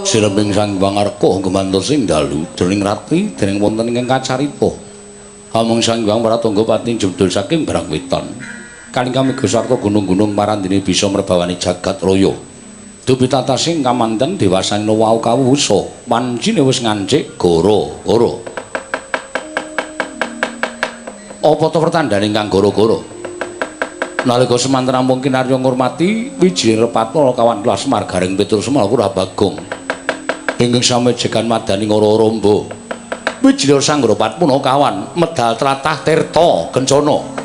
Sirembing Sang Hyang Arka gemantos ing dalu dening rati dening wonten ingkang kacarita. Amung Sang Hyang Pratangga pati jebul saking barang weton. Kaling kami Gusarta gunung-gunung marandine bisa merbawani jagat raya. Dupitatasing kamanten dewasana wau kawusa, wancine wis ngancik goro-goro. Apa to pertandane ingkang goro-goro? Nalika semanten rampung kinarya ngurmati wijining repatna kawan kelas margaring Petrus Semala Bagong. Ingkang sami jegan madani ngoro-rombo. Wijining sang repatna kawan medal tlatah tirta kencana.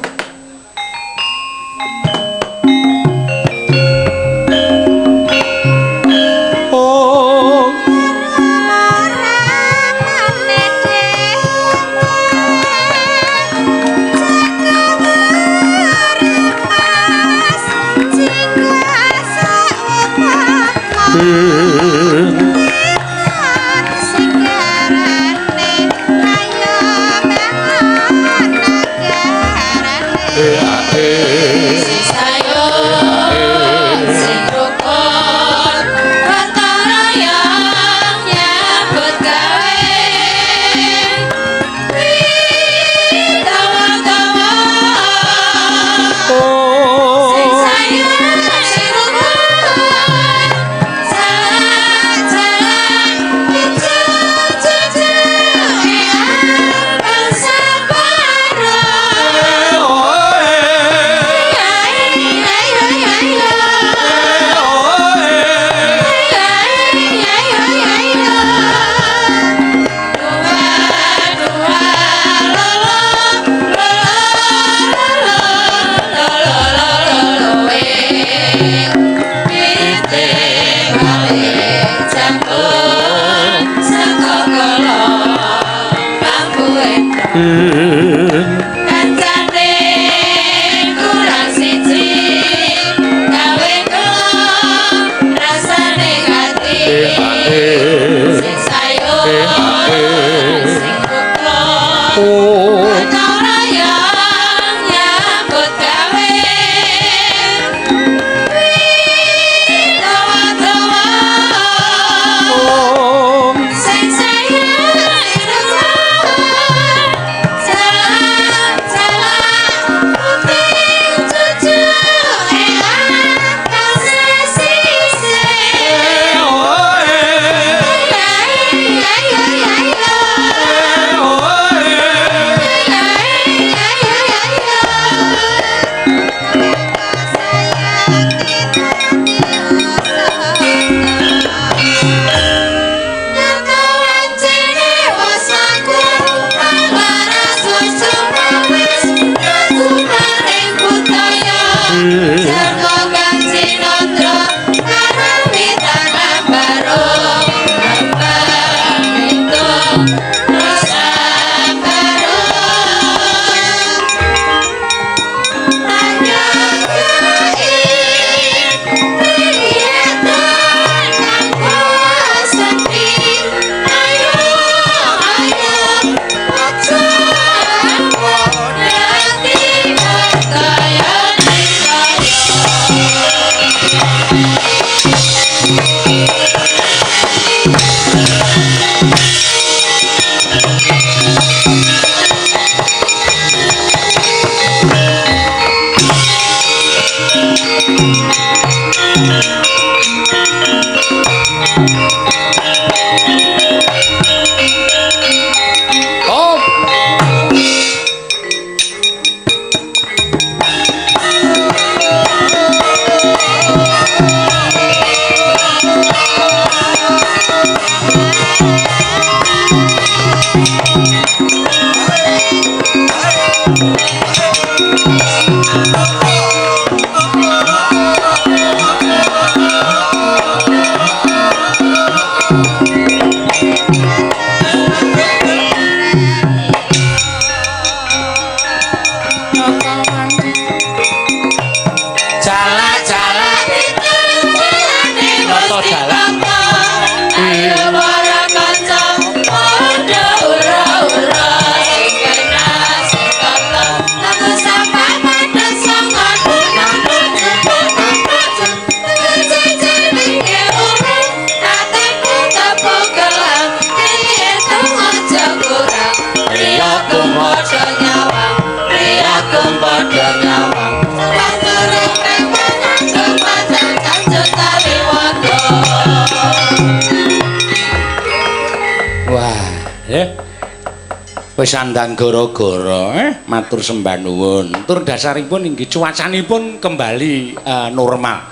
Wis andang gara-gara, matur sembah nuwun. Tur dasaripun inggih cuacanipun kembali normal.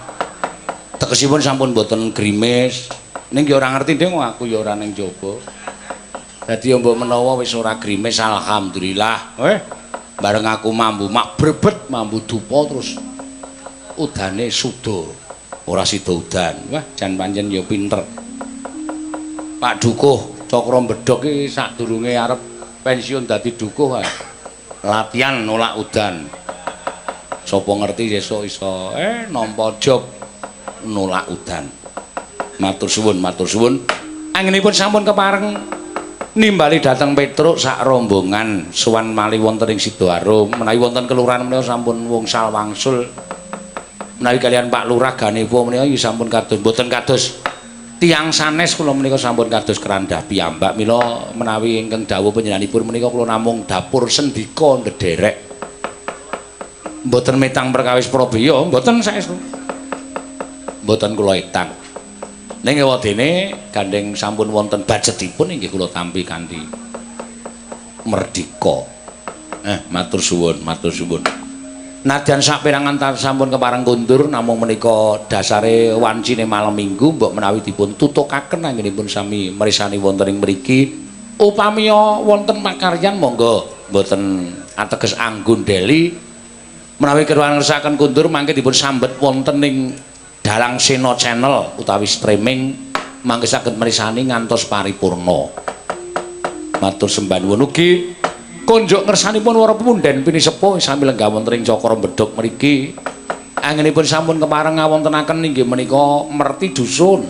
Tegesipun sampun boten grimis. Ning ya ora ngerti ndeng aku ya ora ning jaba. Dadi mbok menawa wis ora grimis alhamdulillah. Bareng aku mambu mak brebet mambu dupa terus udane suda. Ora sida udan. Wah, jan pancen ya pinter. Pak Dukuh Cakra Mbedhog iki sadurunge arep pensiun dadi dukuh ae. Latihan nolak udan. Sapa ngerti sesuk iso nampa job nolak udan. Matur suwun, matur suwun. Anggenipun sampun kepareng nimbali dhateng Petruk sak rombongan sowan malih wonten ing Sidoarum. Menawi wonten kelurahan menika sampun wungsal wangsul. Menawi kalian Pak Lurah Ganepo menika sampun kados mboten kados tiyang sanes kula menika sampun kados kerandah piyambak. Mila menawi ingkang dawuh panjenenganipun menika kula namung dapur sendika ndederek. Mboten metang perkawis Prabeya, mboten saestu. Mboten kula etang. Ning ewadene gandeng sampun wonten budgetipun inggih kula tampi kanthi merdika. Matur suwun, matur suwun. Nadyan saperangan sampun kepareng kundur namung menika dasare wancine malam Minggu mbok menawi dipun tutukaken anggenipun sami merisani wonten ing mriki upamiya wonten makaryan monggo mboten ateges anggundeli menawi keruan ngersaken kundur mangke dipun sambet wonten ing Dalang Sena Channel utawi streaming mangke saged merisani ngantos paripurna. Matur sembah nuwun ugi konjuk ngersanipun para pemunden pinisepuh sami lenggah wonten ing Cakra Mbedhog mriki anggenipun sampun kepareng ngawontenaken inggih menika merti dusun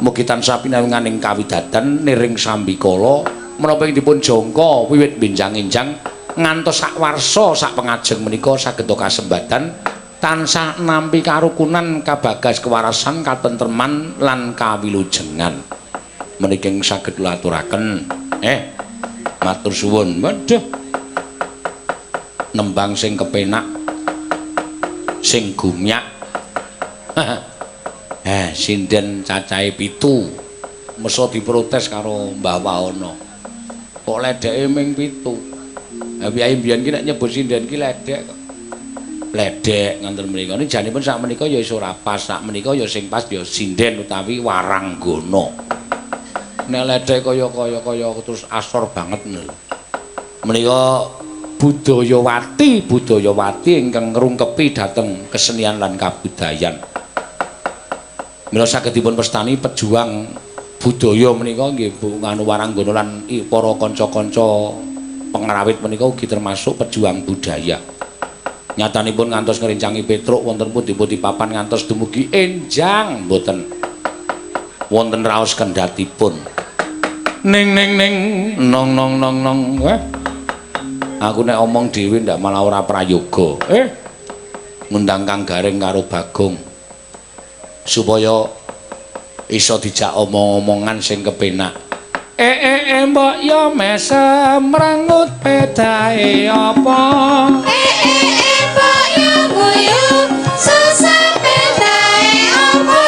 mugi tansah pinanunganing kawidadan niring sambikala menapa ing dipun jangka wiwit benjang-enjang ngantos sak warsa sak pengajeng menika saged kasembadan tansah nampi karukunan kabagas kewarasan katentreman lan kawilujengan menika saged kula aturaken matur suwun. Waduh. Nembang sing kepenak. Sing gumyak. Sinden cacahe 7. Mesa diprotes karo Mbah Waana. Kok ledeke ming 7. Piyayi mbiyen ki nek nyebut sinden ki ledek kok. Ledek nganten mriku. Niki janipun sak menika ya iso ora pas, sak menika ya sing pas ya sinden utawi waranggana. Nek ledek kaya terus asor banget lho. Menika budayawati ingkang ngrungkepi dhateng kesenian lan kabudayan. Mila saged dipun pestani pejuang budaya menika nggih nganu waranggana lan para kanca-kanca pengrawit menika ugi termasuk pejuang budaya. Nyatanipun ngantos ngrencangi Petruk wonten pundi-pundi papan ngantos dumugi enjang mboten wonten raos kendhatipun. Ning nong. Aku nek omong dhewe ndak malah ora prayoga. Ngundang Kang Garing karo Bagong supaya iso dijak omong-omongan sing kepenak. Mbok yo mesem rangut pedae apa? Mbok yo guyu susah pedae apa?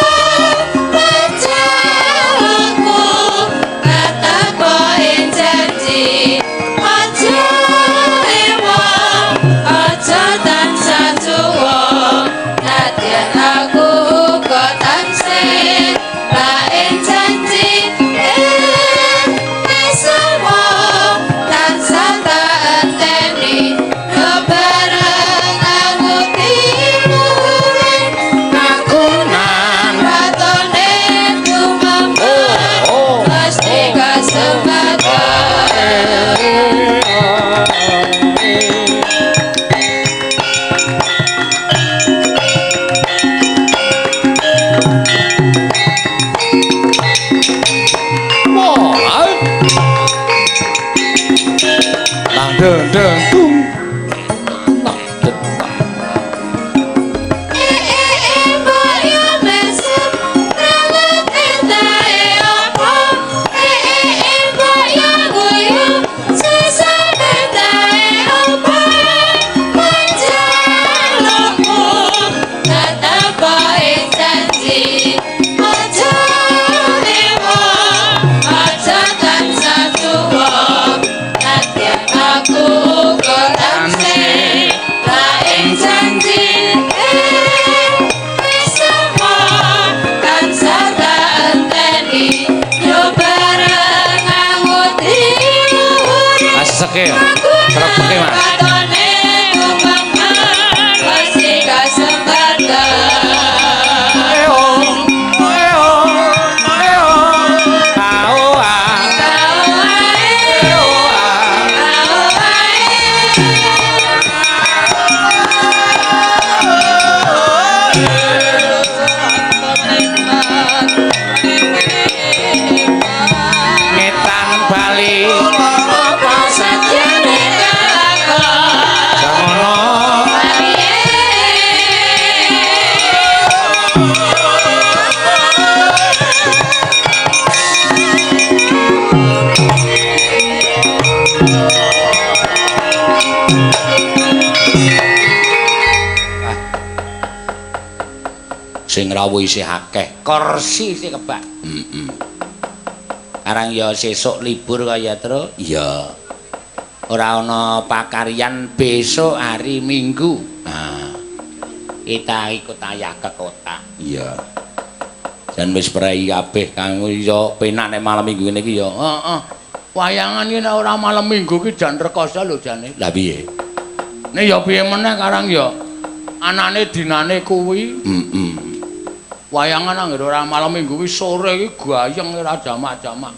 sregepeke. Sregepeke, Mas. Katone umpama wasi kasempatan. Sing rawuh isih akeh, kursi isih kebak. Arang ya sesuk libur kaya terus. Iya. Ora ana pakaryan besok hari Minggu. Nah. Kita ikut ayah ke kota. Iya. Jan wis prei kabeh kang iso penak nek malam Minggu ngene iki ya. Heeh. Wayangan iki nek ora malam Minggu ki jan rekoso lho jane. Lah piye? Nek ya piye meneh karang ya anane dinane kuwi. Wayangan anggere ora malam Minggu kuwi sore iki gayeng ora jamak-jamak.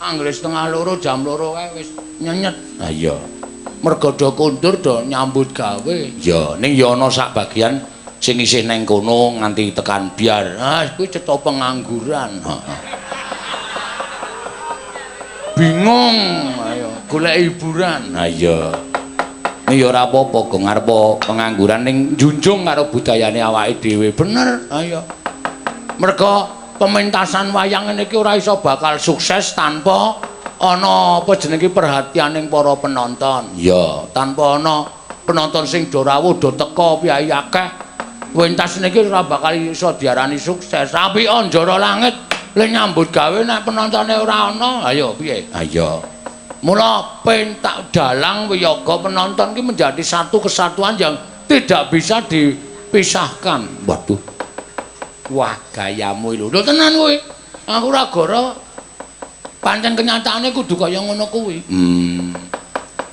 Anggere setengah loro jam loro kae wis nyenyet. Ha iya. Mergo do kondur do nyambut gawe. Ya, ning ya ana sak bagian sing isih neng kono nganti tekan biar. Ah, kuwi cetha pengangguran. Heeh. Bingung, ayo golek hiburan. Ha iya. Ning ya ora apa-apa, Gong arep pengangguran ning njunjung karo budayane awake dhewe. Bener, ayo. Merga pementasan wayang ngene iki ora iso bakal sukses tanpa ana apa jenenge perhatianing para penonton. Ya, tanpa ana penonton sing do rawuh do teka piye akeh. Pentas niki ora bakal iso diarani sukses. Apik njara langit le nyambut gawe nek penontone ora ana. Ayo piye? Ayo. Mula pentak dalang wiyaga penonton iki menjadi satu kesatuan yang tidak bisa dipisahkan. Waduh. Wah, gayamu lho. Lho tenan kuwi. Aku ora goro. Pancen kenyataane kudu kaya ngono kuwi.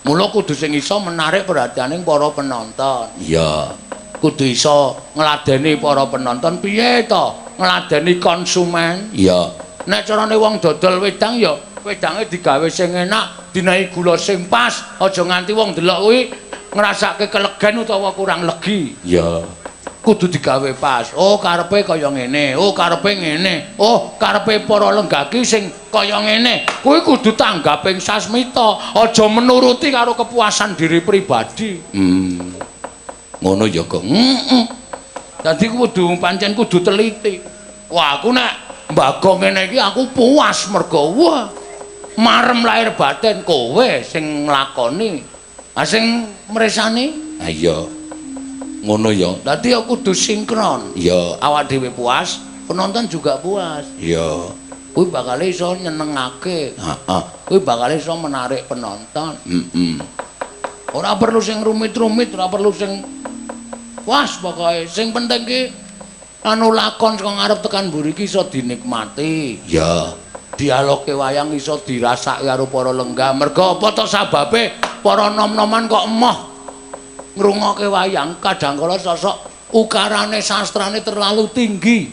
Mula kudu sing iso menarik perhatianing para penonton. Iya. Kudu iso ngladeni para penonton piye to? Ngladeni konsumen. Iya. Nek carane wong dodol wedang ya wedange digawe sing enak, dinahi gula sing pas. Aja nganti wong delok kuwi ngrasake kelegen utawa kurang legi. Iya. Kudu digawe pas. Oh karepe kaya ngene, oh karepe ngene, oh karepe para lenggaki sing kaya ngene. Kuwi kudu tanggaping sasmita, aja menuruti karo kepuasan diri pribadi. Ngono ya, Gong. Dadi kudu pancen kudu teliti. Wah, aku nek mbagong ngene iki aku puas mergo wah marem lahir batin kowe sing nglakoni. Ah sing mresani? Ha iya. Ngono ya. Dadi aku kudu sinkron. Ya, awak dhewe puas, penonton juga puas. Ya. Kuwi bakal iso nyenengake. Heeh. Kuwi bakal iso menarik penonton. Ora perlu sing rumit-rumit, ora perlu sing puas pokoke. Sing penting ki anu lakon saka ngarep tekan mburi ki iso dinikmati. Ya. Dialoge wayang iso dirasake karo para lenggah. Mergo apa to sababe para nom-noman kok emoh ngrungokke wayang kadang kala sosok ukarane sastrane terlalu tinggi.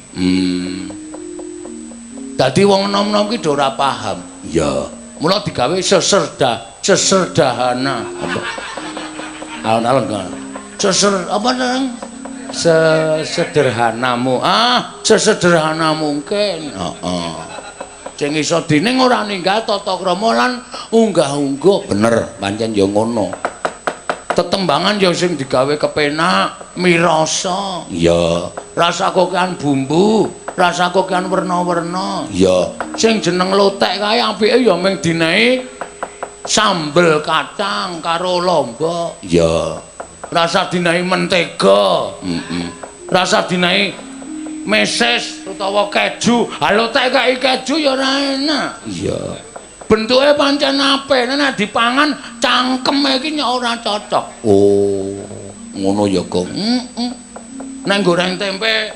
Dadi wong nom-nom ki ora paham. Ya. Mula digawe seserdahana. Apa? Alon-alon kan. Apa nang? Sesederhanamu. Ah, sesederhana mungkin. Heeh. Sing iso dining ora ninggal tata krama lan unggah-ungguh. Bener, pancen ya ngono. Tetembangan ya sing digawe kepenak, mirasa. Iya. Rasa kokean bumbu, rasa kokean werna-werna. Iya. Sing jeneng lotek kae apike ya mung dinehi sambel kacang karo lombok. Iya. Rasa dinehi mentega. Rasa dinehi meses utawa keju. Ha lotek kae keju ya ora enak. Iya. Bentuke pancen apik nek dipangan cangkeme iki ora cocok. Oh, ngono ya, Gong. Nek goreng tempe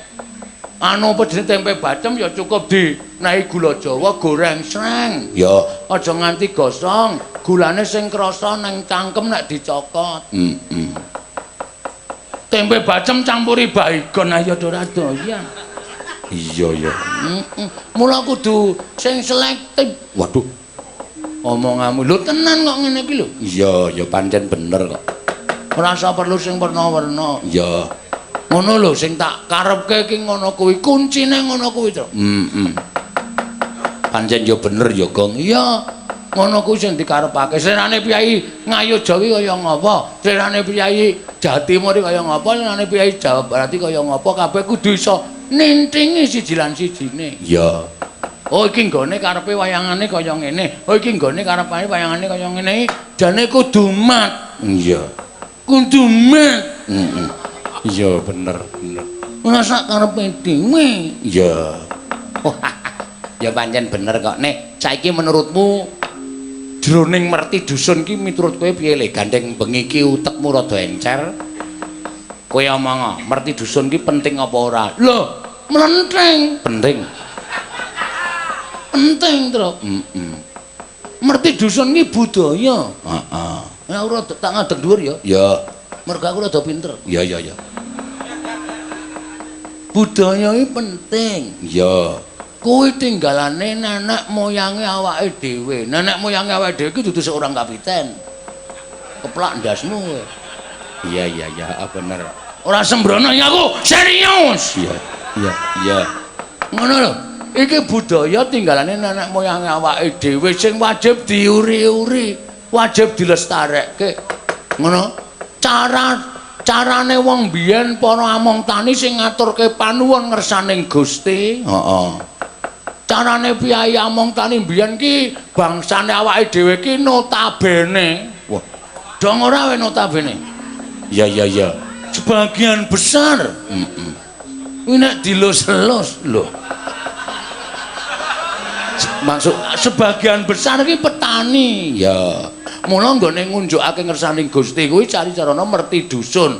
anu apa jenenge tempe bacem ya cukup dinaiki gula Jawa goreng sreng. Ya. Aja nganti gosong, gulane sing krasa nang cangkem nek dicokot. Tempe bacem campuri baygon ayo ora doyan. Iya ya. Mula kudu sing selektif. Waduh. Omonganmu lho tenan kok ngene iki lho. Iya, ya pancen bener kok. Ora usah perlu sing werna-werna. Iya. Ngono lho sing tak karepke iki ngono kuwi, kuncine ngono kuwi to. Pancen ya bener ya, Gong. Iya, ngono kuwi sing dikarepake. Serane Piyai Ngayodya ki kaya ngapa? Serane Piyai Jawa Timur kaya ngapa? Serane Piyai Jawa Barat kaya ngapa? Kabeh kudu iso nintingi siji lan sijine. Iya. Oh iki nggone karepe wayangane kaya ngene. Oh iki nggone karepane wayangane kaya ngene. Jane kudu mat. Iya. Kudu mat. Iya bener. Ora sak karepe dhewe. Iya. Ya pancen bener kok. Nek saiki menurutmu jroning merti dusun ki miturut kowe piye le gandeng bengi ki utekmu rada encer? Kowe omong, merti dusun ki penting apa ora? Lho, penting. Penting. Penting, Tru. Merti dusun ki budaya. Heeh. Ya ora tak ngadeg dhuwur ya. Ya. Mergo aku rada pinter. Ya. Budaya iki penting. Ya. Kuwi tinggalane nenek moyange awake dhewe. Nenek moyange awake dhewe iki dudu seorang kapiten. Keplak ndasmu kowe. Iya, bener. Ora sembrono ya aku, serius. Iya. Ngono lho. Iki budaya tinggalane nenek moyange awake dhewe sing wajib diuri-uri, wajib dilestarekke. Ngono. Carane wong biyen para among tani sing ngaturke panuwun ngersaning Gusti. Heeh. Carane Piyai among tani biyen ki bangsane awake dhewe ki notabene. Wah, dong ora wae notabene. Iya. Sebagian besar. Kuwi nek dilus-elus lho. Maksud sebagian besar ki petani. Ya. Mula nggone ngunjukake ngersaning Gusti kuwi cari carana merti dusun.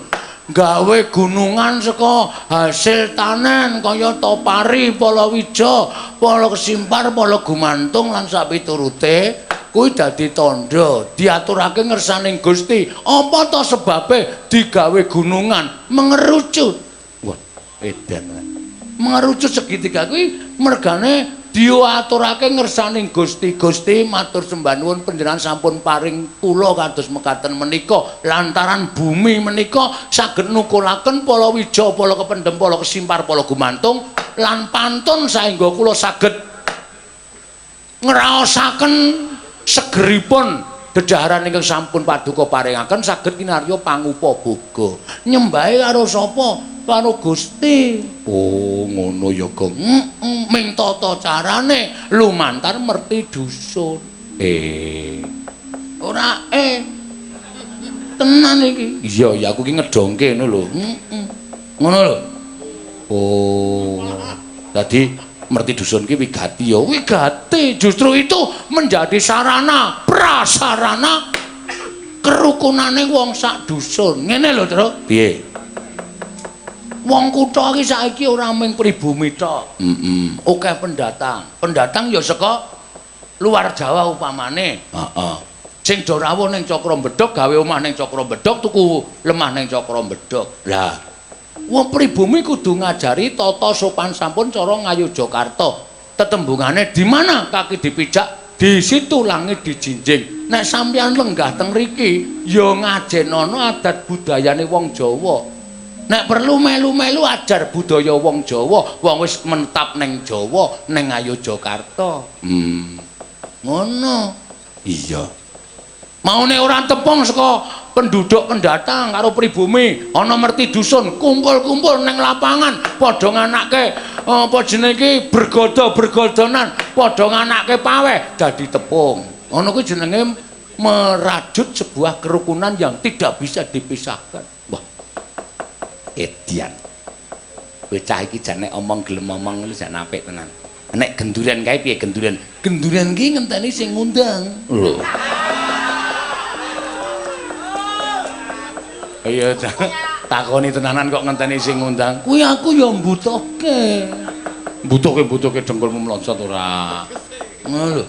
Gawe gunungan saka hasil tanen kaya topari, palawija, pala kesimpar, pala gumantung lan sapiturute kuwi dadi tandha diaturake ngersaning Gusti. Apa to sebabe digawe gunungan mengerucut? Wah, edan. Mengerucut segitiga kuwi mergane diaturake ngersaning Gusti. Gusti matur sembah nuwun panjenengan sampun paring kula kados mekaten menika lantaran bumi menika saged nukulaken palawija, pala kependhem, pala kesimpar, pala gumantung lan pantun saengga kula saged ngraosaken segeripun dedaharan ingkang sampun paduka paringaken saged kinarya pangupa boga. Nyembahe karo sapa? Karo Gusti. Oh, ngono ya, Gong. Ming tata carane lumantar merti dusun. Ora tenan iki. Iya, ya aku ki ngedongke ngono lho. Ngono lho. Oh. Dadi merti dusun ki wigati ya. Wigati justru itu menjadi sarana, prasarana kerukunane wong sak dusun. Ngene lho, Tru. Piye? Wong kutha iki saiki ora mung pribumi tok. Akeh pendatang. Pendatang ya saka luar Jawa upamane. Heeh. Sing do rawuh ning Cakrambedhok gawe omah ning Cakrambedhok tuku lemah ning Cakrambedhok. Lah, wong pribumi kudu ngajari tata sopan sampun cara Ngayogyakarta. Tetembungane di mana kaki dipijak, di situ langit dijinjing. Nek sampeyan lenggah teng mriki ya ngajenono adat budayane wong Jawa. Nek perlu melu-melu ajar budaya wong Jawa, wong wis menetap ning Jawa, ning Ngayogyakarta. Ngono. Iya. Maune ora tepung saka penduduk pendatang karo pribumi, ana merti dusun, kumpul-kumpul ning lapangan, padha nganake apa jenenge iki bergodo-bergodonan, padha nganake paweh dadi tepung. Ngono kuwi jenenge merajut sebuah kerukunan yang tidak bisa dipisahkan. Wah. Edian. Kowe cah iki jane omong gelem omong lu jan apik tenan. Nek gendurian kae piye gendurian? Gendurian ki ngenteni sing ngundang. Lho. Iya, takoni tenanan kok ngenteni sing ngundang. Kuwi aku ya mbutuhke. Mbutuhke dengkulmu mlonsot ora. Ngono lho.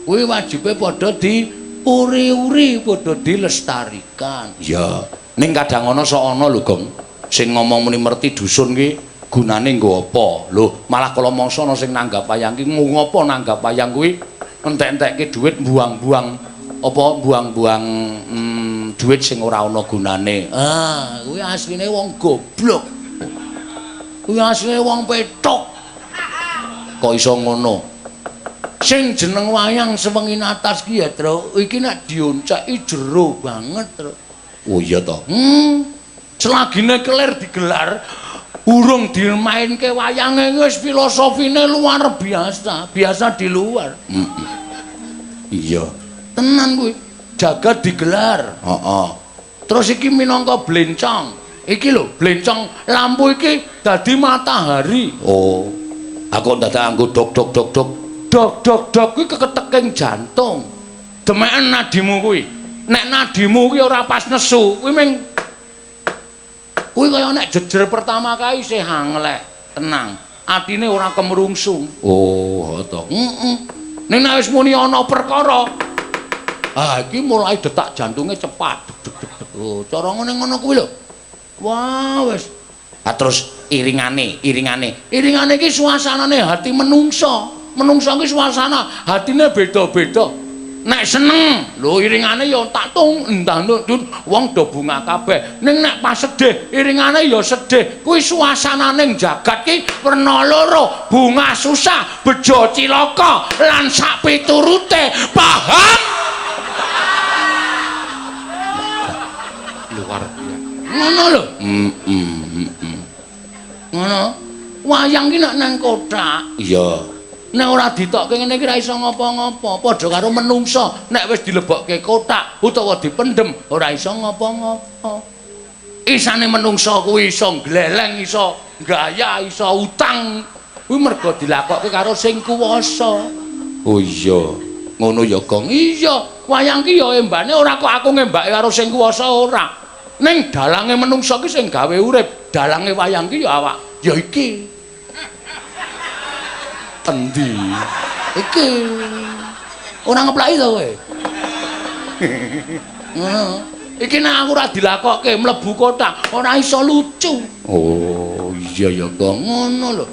Kuwi wajibe padha diuri-uri, padha dilestarikan. Ya, ning kadang ana sok ana lho, Gong. Sing ngomong muni merti dusun ki gunane nggo apa? Lho, malah kala mangsa ana sing nanggap wayang ki ngopo nanggap wayang kuwi entek-entekke dhuwit buang-buang apa buang-buang dhuwit sing ora ana gunane. Ah, kuwi asline wong goblok. Kuwi asline wong petok. Kok iso ngono? Sing jeneng wayang sewengi atas ki ya, Tru, iki nek dionceki jero banget, Tru. Oh iya to. Selagine kelir digelar, urung dimainke wayange wis filosofine luar biasa, biasa di luar. Iya. Tenan kuwi, jagat digelar. Heeh. Terus iki minangka blencong. Iki lho, blencong lampu iki dadi matahari. Oh. Aku dadak anggo dok dok dok dok. Dok dok dok kuwi keketeking jantung. Demeken nadimu kuwi. Nek nadimu kuwi ora pas nesu, kuwi ming kuwi kaya nek jejer pertama kae isih hanglek, tenang. Atine ora kemrungsung. Oh, to. Ning nek wis muni ana perkara, iki mulai detak jantunge cepat. Oh, cara ngono kuwi lho. Wah, wis. Terus iringane. Iringane iki suasanane hati menungso. Menungso iki suasana hatine beda-beda. Nek seneng, lho iringane ya tak tung endah wong do bunga kabeh. Ning nek pas sedih, iringane ya sedih. Kuwi suasananing jagat ki werna loro, bunga susah, bejo cilaka lan sak piturute. Paham? Luar biasa. Ngono lho. Ngono. Wayang ki nek nang kothak. Iya. Nek ora ditokke ngene iki ra iso ngapa-ngapa, padha karo menungso. Nek wis dilebokke kotak utawa dipendhem, ora iso ngapa-ngapa. Isane menungso kuwi iso gleleng, iso gaya, iso utang. Kuwi mergo dilakokke karo sing kuwasa. Oh iya. Ngono ya, Gong. Iya, wayang ki ya embane ora kok aku ngembake karo sing kuwasa ora. Ning dalange menungso ki sing gawe urip, dalange wayang ki ya awak, ya iki. Endi? Iki ora ngeplaki to kowe. Ngono. Iki nek aku ora dilakokke mlebu kotak, ora iso lucu. Oh, iya ya, Gong. Ngono lho.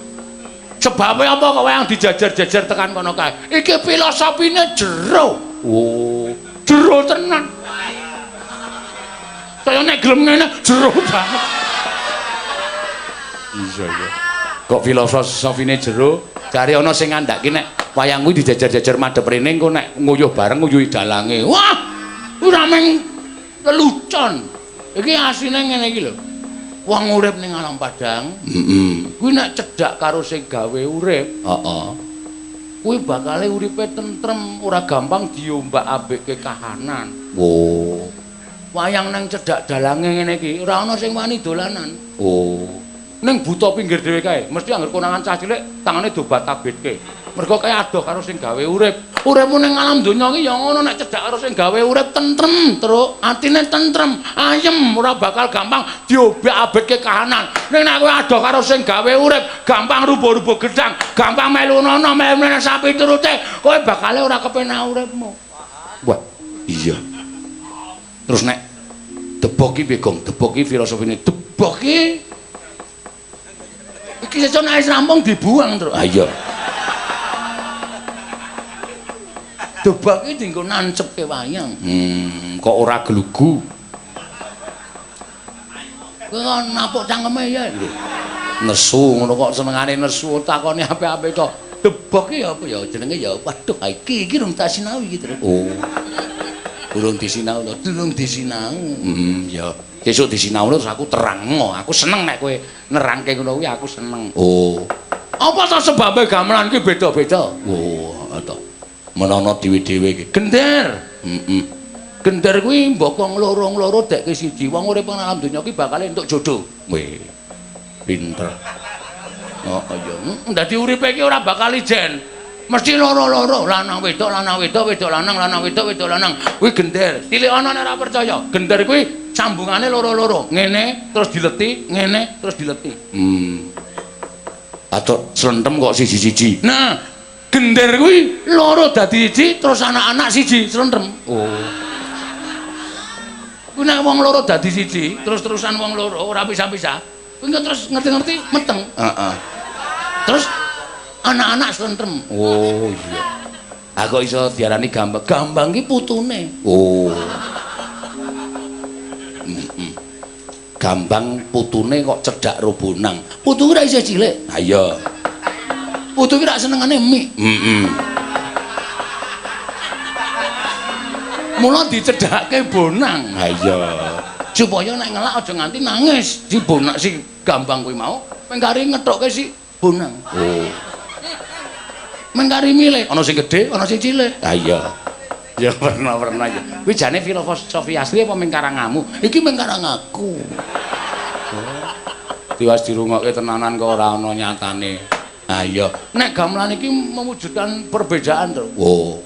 Sebabe apa kok wayang dijajar-jajar tekan kono kae? Iki filosofine jero. Oh, Jero tenan. Kaya nek gelem ngene jero banget. iya ya. Kok filosofine jero? Cari ana sing ngandhake nek wayang kuwi dijajar-jajar madhep rene engko nek nguyuh bareng nguyuhi dalange. Wah, ora meng lelucon. Iki asline ngene iki lho. Wong urip ning alam padang, kuwi nek cedhak karo sing gawe urip, kuwi bakale uripe tentrem, ora gampang diombak-ambike kahanan. Oh. Wayang nang cedhak dalange ngene iki, ora ana sing wani dolanan. Oh. Ning buta pinggir dhewe kae, mesti anggere konangan cah cilik tangane dobat tabitke. Mergo kaya adoh karo sing gawe urip. Uripmu ning alam donya iki ya ngono nek cedhak karo sing gawe urip tentrem, Truk. Atine tentrem, ayem, ora bakal gampang diobek-abeke kahanan. Ning nek kowe adoh karo sing gawe urip, gampang rubuh-rubuh gedang, gampang melu nono, melu sapi turute, kowe bakale ora kepenak uripmu. Wah, iya. Terus nek debok ki piye, Gong? Debok ki filosofine Debok ki iki sesuk nek wis rampung dibuang, Truk. Ah iya. Debok ki dienggo nancepke wayang. Kok ora gelugu? Kowe kok napuk cangkeme ya lho. Nesu ngono kok senengane nesu. Takone apik-apik to. Debok ki ya apa ya jenenge ya. Waduh, iki rung tak sinau iki, Truk. Oh. Durung disinau to. Durung disinau. Ya. Sesuk disinau terus aku terangno. Aku seneng nek kowe nerangke ngono kuwi aku seneng. Oh. Apa to sebabe gamelan ki beda-beda? Oh, to. Menawa dhewe-dhewe iki. Gender. Gender kuwi mbokong loro-loro dekke siji. Wong urip nang alam donya ki bakal entuk jodoh. Weh. Pinter. Oh iya. Dadi uripe iki ora bakal ijen. Mesti loro-loro, lanang wedok, lanang wedok, wedok lanang, lanang wedok, wedok lanang. Kuwi gender. Tilik ana nek ora percaya. Gender kuwi sambungane loro-loro. Ngene terus dileti, ngene terus dileti. Atau selentem kok siji-siji. Nah, gender kuwi loro dadi siji terus anak-anak siji selentem. Oh. Kuwi nek wong loro dadi siji, terus-terusan wong loro ora pisah-pisah. Kuwi terus ngerti-ngerti meteng. Heeh. Terus anak-anak selentem. Oh iya. Aku iso diarani gambang. Gambang ki putune. Oh. Gambang putune kok cedhak robonang. Putu ora isih cilik. Ha iya. Putu ki rak senengane mie. Mula dicedhake bonang. Ha iya. Supaya nek ngelak aja nganti nangis. Si bonang si gambang kuwi mau mengkari ngethokke si bonang. Oh. Mengkari milih ana sing gedhe, ana sing cilik. Ha iya. Ya pernah ya. Kuwi jane filosofi asli apa mengkarangamu? Iki mengkarangaku. Diwas dirungokke tenanan kok ora ana nyatane. Ha iya. Nek gamelan iki mewujudkan perbedaan to. Oh.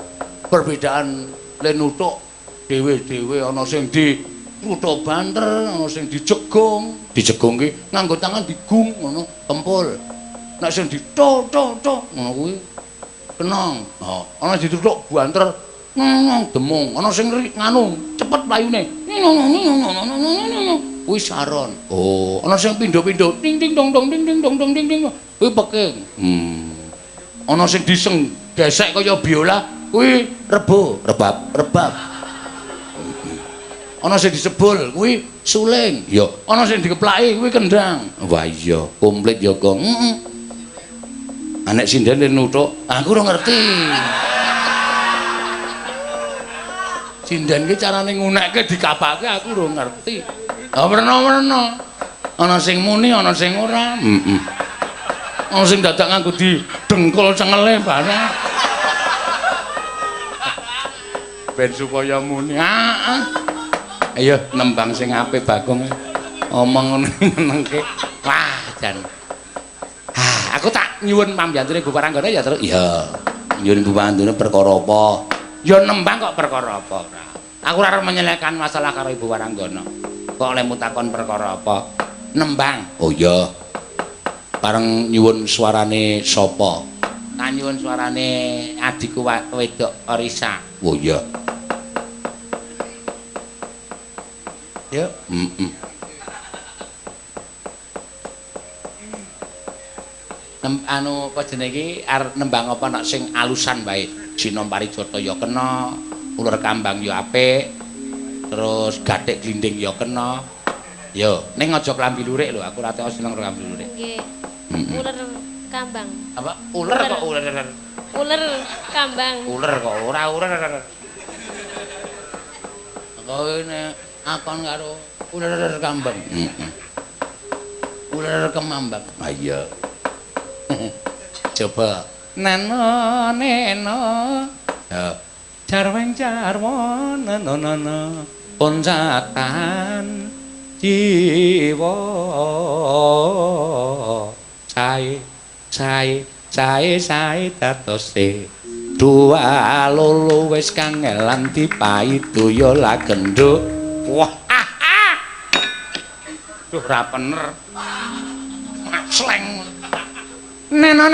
Perbedaan le nuthuk dhewe-dhewe ana sing diruthuk banter, ana sing dijegong. Dijegong ki Nganggo tangan digung ngono, tempul. Nek sing ditok ngono kuwi kenong. Oh, ana dituthuk banter. Demung, ana sing nganu, cepet playune. Kuwi saron. Oh, Ana sing pindho-pindho, ting ting dong dong ting ting dong dong ting ting. Kuwi peking. Ana sing diseng gesek kaya biola, kuwi rebab. Ana sing disebul, kuwi suling. Ya. Ana sing dikeplaki, kuwi kendang. Wah iya, komplit ya, Gong. Anek sinden nuthuk, Aku ora ngerti. Sinden ki carane ngunekke dikapake aku ora ngerti. Ah werna-werna. Ana sing muni, ana sing ora. Ana sing dadak nganggo didengkul cengele bareng. Ben supaya muni. Ayo nembang sing apik Bagong. Omong ngono menengke. Wah, jan. Aku tak nyuwun pambiyantune Bu Paranggana ya terus. Iya. Nyuwun pambantune perkara apa? Ya nembang kok perkara apa ora. Aku ora arep menyelesaikan masalah karo Ibu Waranggana. Kok oleh mutakon perkara apa? Nembang. Oh iya. Pareng nyuwun suarane sapa? Tak nyuwun suarane adikku wedok Orisa. Oh iya. Yuk. Anu apa jenenge iki arep nembang apa nek sing alusan bae. Sinom Parijata ya kena, uler kambang ya apik. Terus gathik glinding ya kena. Yo, ning aja klambi lurik lho, aku ora tau seneng klambi lurik. Nggih. Uler kambang. Apa? Uler kok uler. Uler kambang. Uler kok ora uler. Kok ini akon karo uler kambang. Uler kemambang. Ah iya. Coba. Neno neno. Ya. Jarweng jarwo neno poncatan jiwa sae tatose dua lolo wis kangelan dipahitu ya lagendho. Wah. Duh ra bener. Sleng. Neno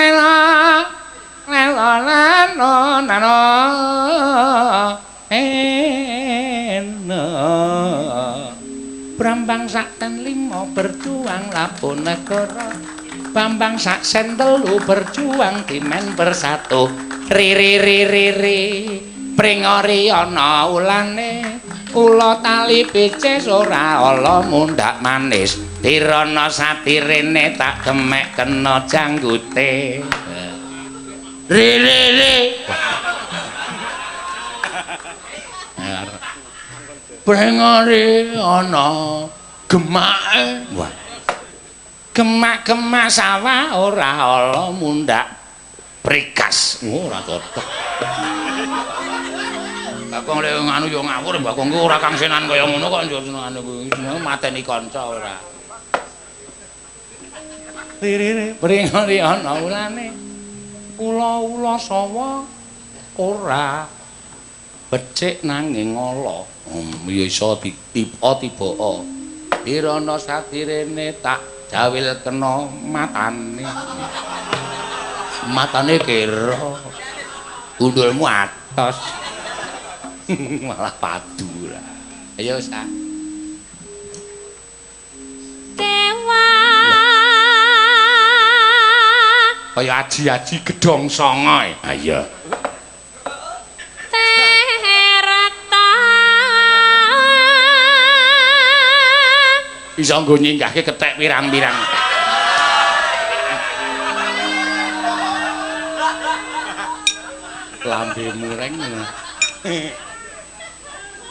Brambang sak ten 5 berjuang lapun negara. Bambang sak sen 3 berjuang timen bersatu. Ri pringori ana ulane. Ula tali picis ora ala mundak manis. Tirana satirene tak gemek kena janggute. Ri. Pringori ana gemake. Wah. Gemak-gemak sawah ora ala mundak prikas. Ora cocok. Bakong lek nganu yo ngawur, Bakong ku ora kangsenan kaya ngono kok yo senengane kuwi. Mateni kanca ora. Ri pringori ana ulane. Ula-ula sawa ora becik nanging ngolo. Ya iso tiba-tiba. Dirana sadirene tak jawil kena matane. Matane kira. Gundulmu atos. Malah padu lah. Ayo Sa. Dewa. Kaya aji-aji gedhong songo. Ayo. Bisa nggo nyinggahke kethek pirang-pirang. Lambe mureng.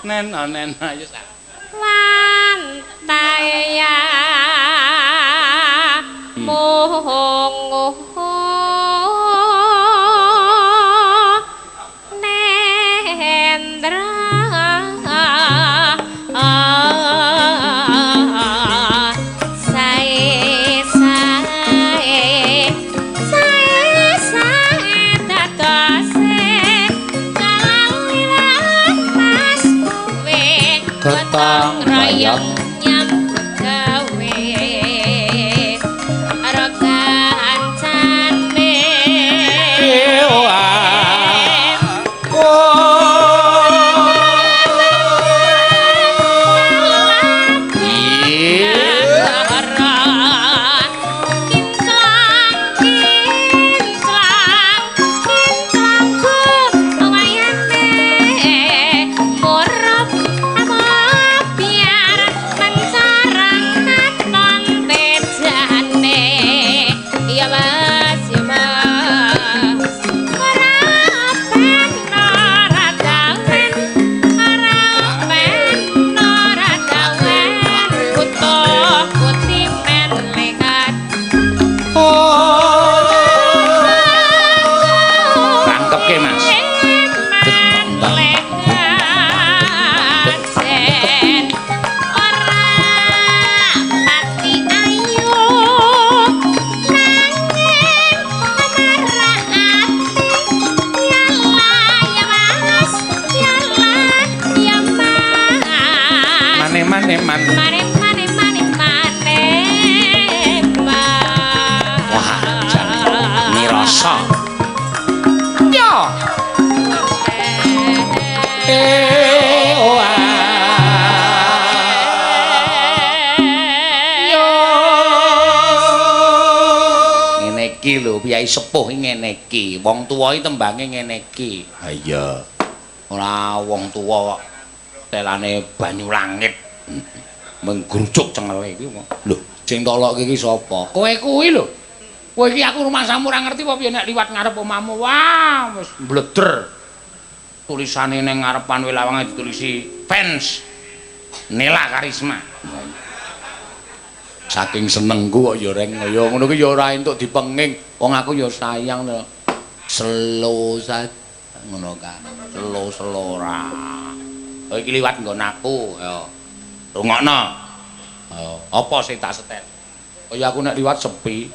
Nen ayo Sa. Wantaya mongo nendra Ketang rayang nyambut gawe rogan cane Piyai sepuh ngene iki, wong tuwa iki tembange ngene iki. Ha iya. Ora wong tuwa telane banyu langit. Menggrucuk cengele iki kok. Lho, sing tolokke iki sapa? Kowe kuwi lho. Kowe iki aku rumah samu ora ngerti apa piye nek liwat ngarep omahmu. Wah, wis bleder. Tulisane ning ngarepan lawange ditulisi fans Nela Karisma. Saking senengku kok ya reng kaya ngono ki ya ora entuk dipenging. Wong aku ya sayang lho. Selo ngono ka. Selo-selora. Oh iki liwat nggon aku ya. Rungokno. Apa sing tak setel? Kaya aku nek liwat sepi.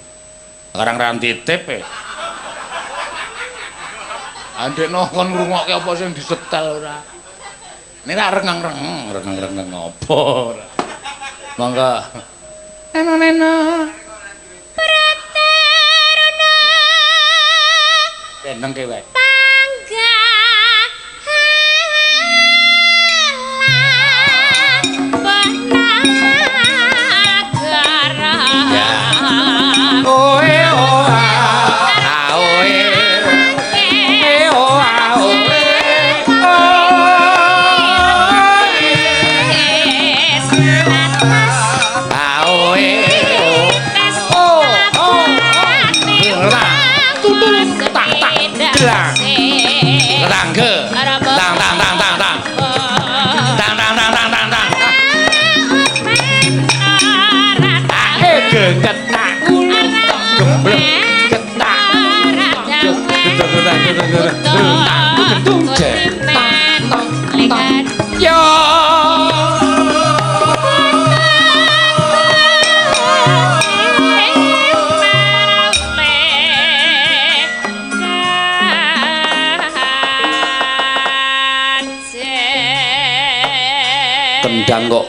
Karang ra titip e. Andekno kon ngrungokke apa sing disetel ora. Nek ra rengeng-rengeng apa ora. Mangga. Neno. Prataruna. Teneng ke wae. Pangga. Benagara. Ya. Oe oa. Oe. kendang kok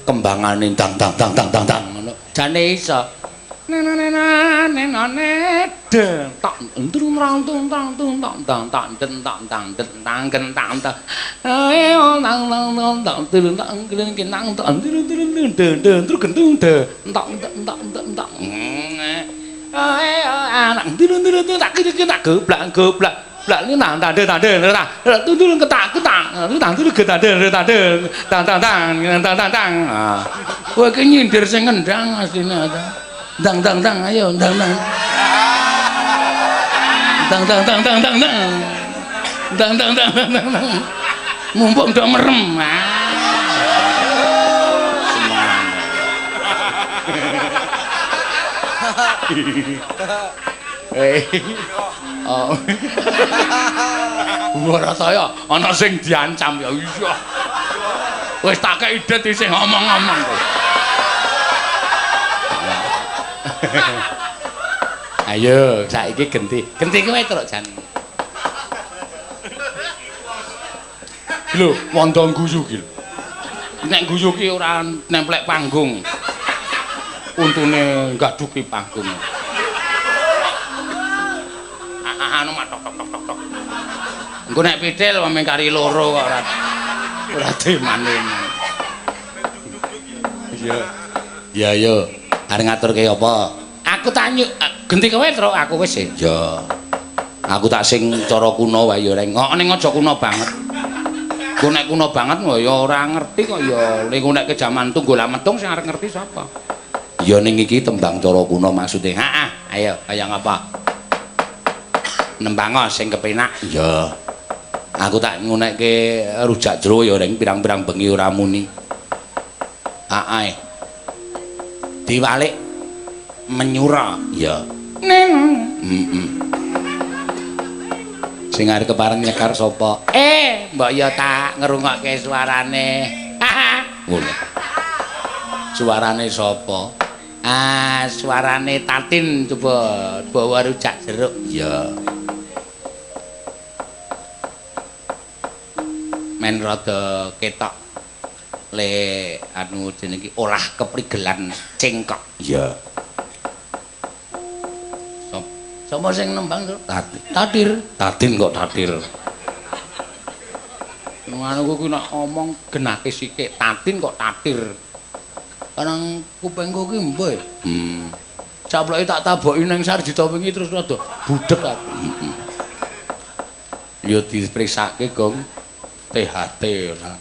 kembangane dang dang dang dang dang dang ngono. Jane iso. Kowe iki nyindir sing ngendang asline. Dang dang dang ayo dang dang. Dang dang dang dang dang dang. Dang dang dang dang dang. Mumpung ndok merem. Oh. Ora saya ana sing diancam ya iya. Wis tak kei idet isih ngomong-ngomong kok. Ayo, saiki genti. Genti kowe terus jan. Lho, wanda guyu ki. Nek guyu ki ora nemplek panggung. Untune nggaduki panggung. Anu matok tok tok tok. Engko nek pitil mung kari loro kok ora demane. Iya. Ya yo, arep ngaturke apa? Aku tanyuk genti kowe terus aku wis e. Ya. Aku tak sing cara kuno wae ya reng. Kok ning aja kuno banget. Ku nek kuno banget ya ora ngerti kok ya. Ning nek ke jaman Tunggul Ametung sing arep ngerti sapa? Ya ning iki tembang cara kuno maksude. Heeh, ayo kaya ngapa? Nembang sing kepenak. Ya. Aku tak ngunekke rujak jero ya reng pirang-pirang bengi ora muni. Ae. Diwalik menyura. Ya. Sing arep kepareng nyekar sapa? Mbok ya tak ngrungokke suarane. Ngono. Suarane sapa? Suarane Tatin coba bawa rujak jeruk. Ya. Men rada ketok le anu jenenge olah keprigelan cengkok. Ya. Sapa sing nembang to? Tadir. Tatin kok tadir. Anu kuwi nek omong genake sikik Tatin kok tadir. Karang kupengku ki mbuh. Caploke tak taboki ning Sarjita wingi terus rada budhek aku. Ya dipriksake, Gong. THT ora.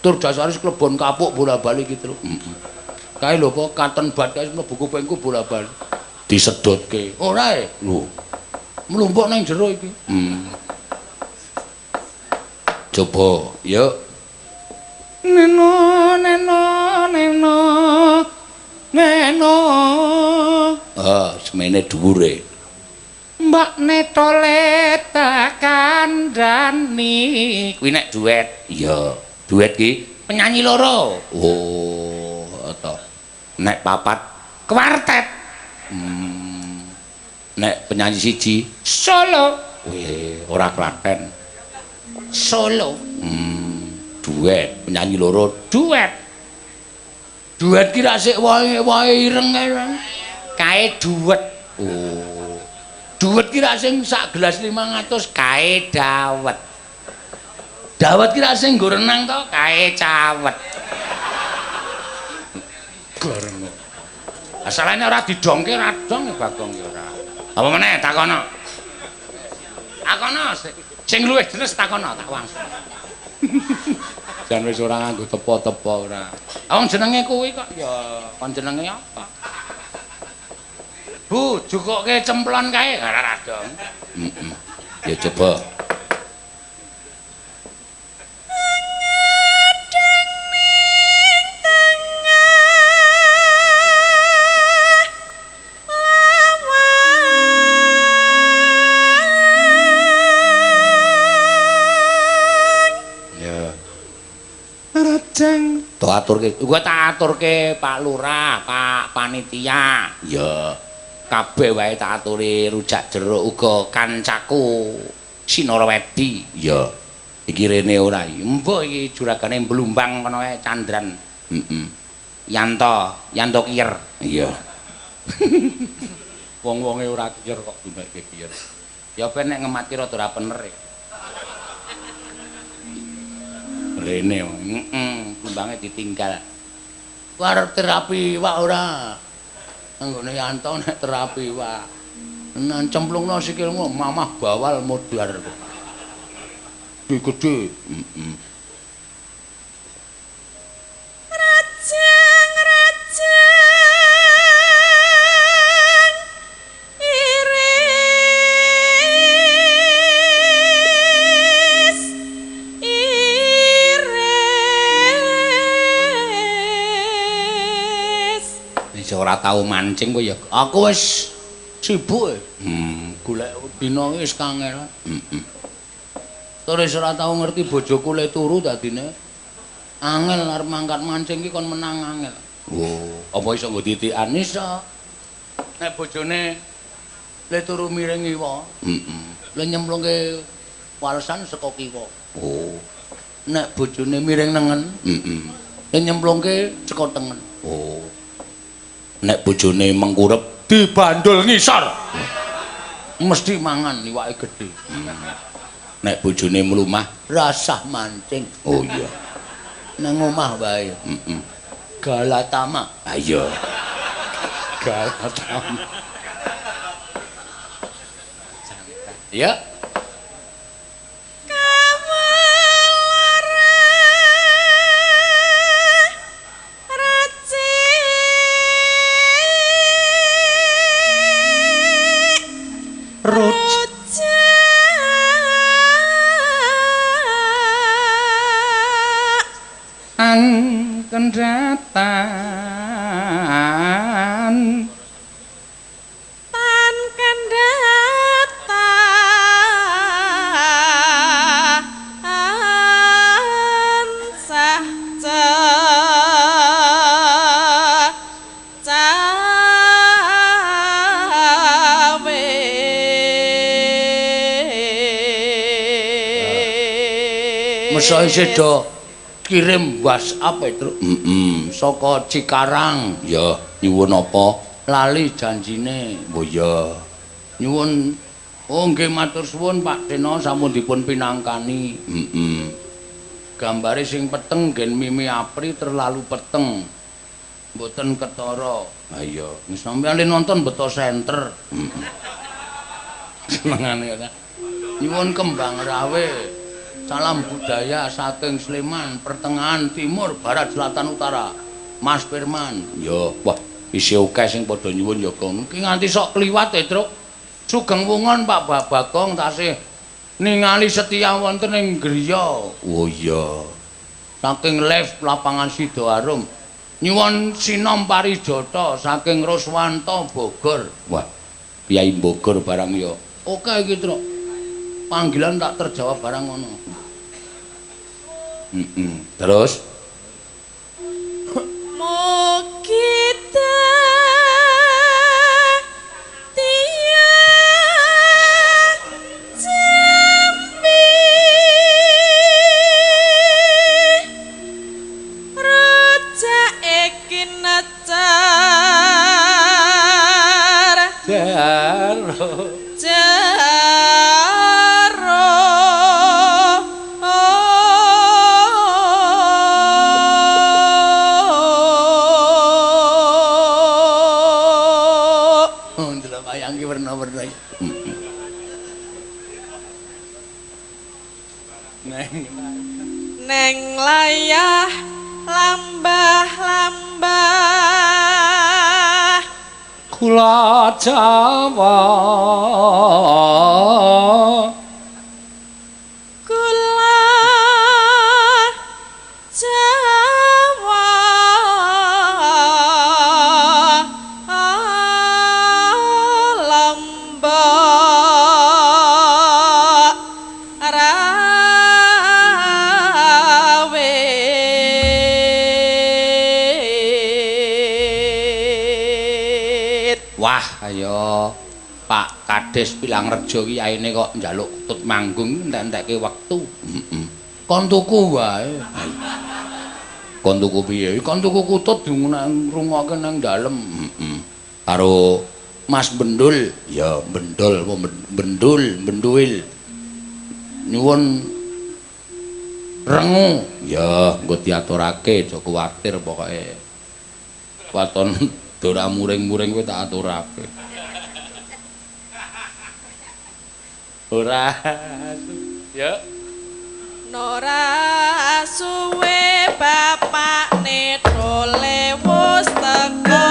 Tur dasare klebon kapuk bola-bali iki terus. Kae lho apa katon bat kae mlebu kupengku bola-bali. Disedotke. Ora e. Lho. Mlumpuk nang jero iki. Coba, yuk. Neno neno neno neno. Semene dhuwure. Mbak netole tak kandhani. Kuwi nek duet. Iya, duet ki Penyanyi loro. oh, to. Nek papat Kwartet. Nek penyanyi siji Solo. weh ora Klaten. Solo. Duet, penyanyi loro Duet. Duet ki ra sik wae ireng kae duet. oh. Duet ki ra sing sak gelas 500 kae dawet. Dawet ki ra sing nggo renang to kae cawet. Gareng. Asalane ora didongke ra dong Bagong ya ora. Apa meneh takono? Takono sing luwih jenes takono tak wangsul. Jan wis ora nganggo tepo-tepo ora. Wong jenenge kuwi kok ya kon jenenge apa? Bu, jukoke cemplon kae ora dong. Ya coba. Ya. Rajeng To aturke. gua tak aturke Pak Lurah, Pak Panitia. Ya. Kabeh wae tak aturi rujak jeruk uga kancaku Sinara Wedi. Ya. Iki rene ora. Mbok iki juragane Blumbang kono ae Candran. Yanto kiyer. Iya. Wong-wonge ora kiyer kok dumekke kiyer. Ya ben nek ngemati rada ora bener. Rene, Blumbange ditinggal. Arep terapi wae ora. Anggone Yanto nek terapi wae. Nan cemplungno sikilmu mamah bawal modar. Gede. Rajang iris. Nek ora tau mancing kowe ya aku wis sibuk. Golek dina wis kangel. Terus ora tau ngerti bojoku le turu dadine angel arep mangkat mancing ki kon menang angel. Oh, apa iso nggo titikan iso. Nek bojone le turu miring iwa. Le nyemplungke walesan saka kiwa. Oh. Nek bojone miring nengen. Le nyemplungke saka tengen. Oh. Nek bojone mengkurep dibandul ngisor. Mesti mangan iwake gedhe. Nek bojone mlumah rasah mancing. Oh iya. Nang omah wae. Galatama. Ah iya. Galatama. Ya. Kendatan Tan kendatan sahca cawe mesoi sedo kirim WhatsApp Truk. Saka Cikarang. Ya, nyuwun apa? Lali janjine. Oh ya. Nyuwun nggih matur suwun Pak Dena sampun dipun pinangkani. Gambare sing peteng gen Mimi Apri terlalu peteng. Mboten ketara. Ha iya, sampeyan nonton Beto Center. Senengane ta. Nyuwun kembang rawe. Salam budaya saking Sleman, pertengahan timur, barat, selatan, utara. Mas Firman. Ya, wah, isi akeh sing padha nyuwun ya, Gong. Iki nganti sok kliwat ya, Truk. Sugeng wungon Pak Bagong tasih ningali setia wonten ing griya. Oh iya. Saking live lapangan Sidoarum. Nyuwun sinom parijata saking Roswanto Bogor. Wah, Kyai Bogor barang ya. Oke iki, Truk. Panggilan tak terjawab barang ngono. Terus Mokita Jambi Raja Ekinacar Jaro neng layah lambah-lambah kula Jawa kula Jawa lambah wah ayo Pak Kades Pilangrejo ki yaene kok njaluk tut manggung entek-entekke wektu. Kon tuku wae. Kon tuku piye? Kon tuku kutut ngrungokke nang dalem. Heeh. Karo Mas Bendul. Ya, Bendul apa Benduil. Nyuwun rengu. Ya, engko diaturake, aja kuwatir pokoke. Waton dora muring-muring kowe tak aturake. Ora. Ya. Nora suwe bapakne dole wis teko.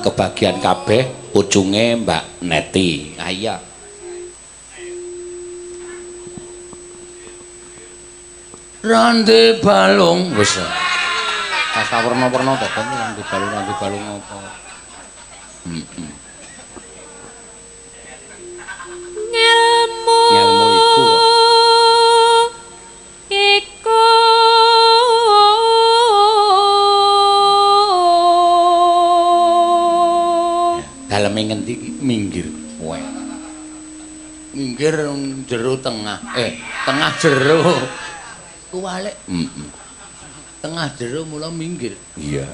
Kebagian kabeh ujunge Mbak Neti. Ah iya. Rande balung wis. Pas warna-warna dadan rande balung apa. Heeh. Ngelmu iku. Daleme ngendi minggir wae. Minggir jero tengah. Tengah jero. Kuwalik. Heeh. Tengah jero mula minggir. Iya.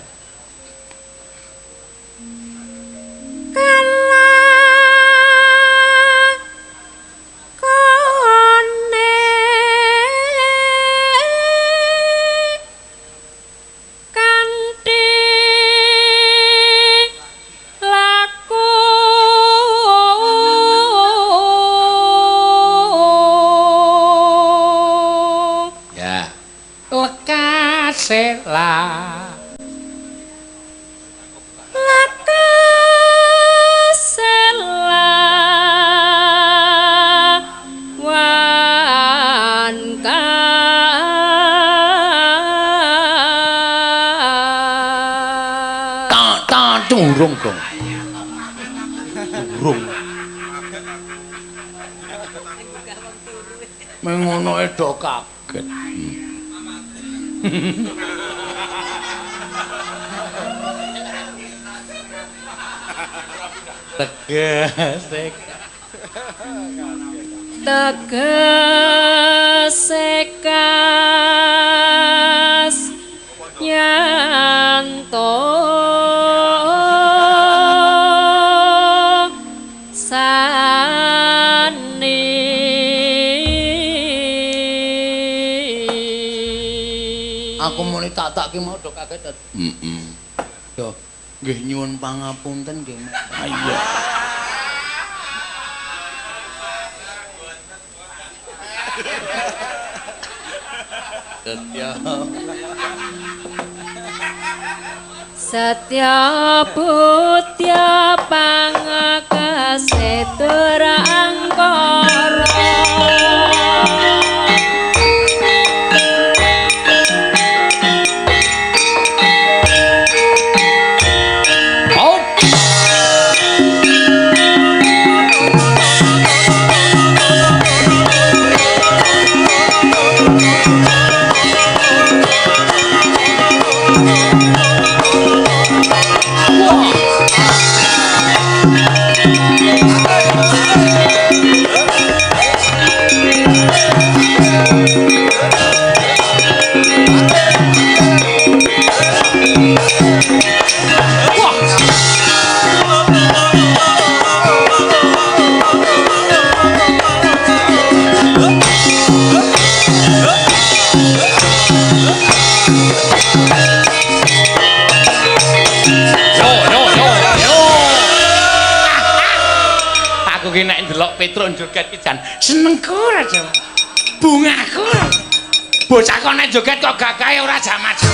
Durung dong. Durung. Mengono edo kaget. Tegas. tegesekas nyanto sani aku muni tak ki mau do kaget. Yo nggih nyuwun pangapunten nggih. Iya. Satya Putya pangakase terangkara nek ndelok Petruk joget ki jan senengku aja. Bungaku. Bocah kok nek joget kok gagahe ora jam-jam.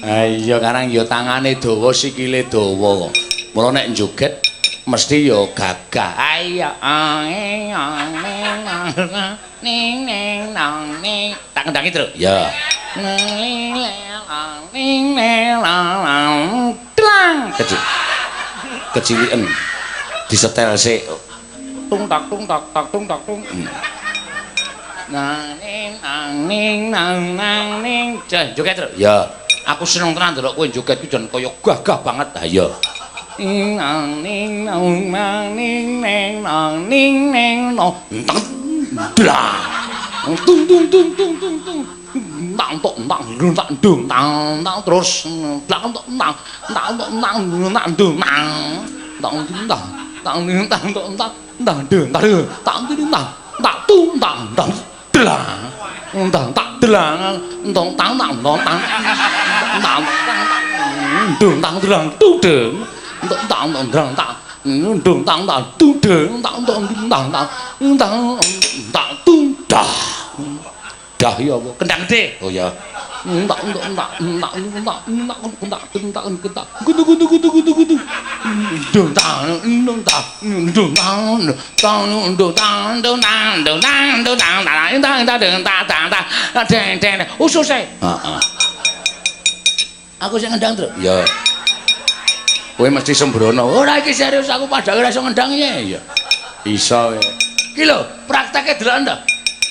Ha iya karang ya tangane dawa sikile dawa kok. Mula nek joget mesti ya gagah. Ayo ning ning nang ning tak kendangi terus. Ya. Ning ning kecil. Keciliken. Disetel sik. Tung tak tung tak tak tung tak tung. Nang ning nang ning joget terus. Ya, aku seneng tenan ndelok kowe joget ku jan kaya gagah banget. Ha ya. Nang ning nang ning nang ning no. Dlah. Tung tung tung tung tung tung. Tang tok tang tak dung tang tang terus tang tok tang tang tok tang tang dung tang tang tang tang ning tang tok tang tang dung tang tang ning tang tak tung tang tang dlah tang tak dlah tong tang tang tong tang tang dung tang dlang tu dung tong tang tong dlang tang dung tang tang tu dung tang tong tang tang tang tang tu dah dah ya apa kendang gede oh ya tak oh selesai aku sing ngendang terus ya kowe mesti sembrono ora iki serius aku padahal ora iso ngendang ya iso iki lho prakteke delok ndak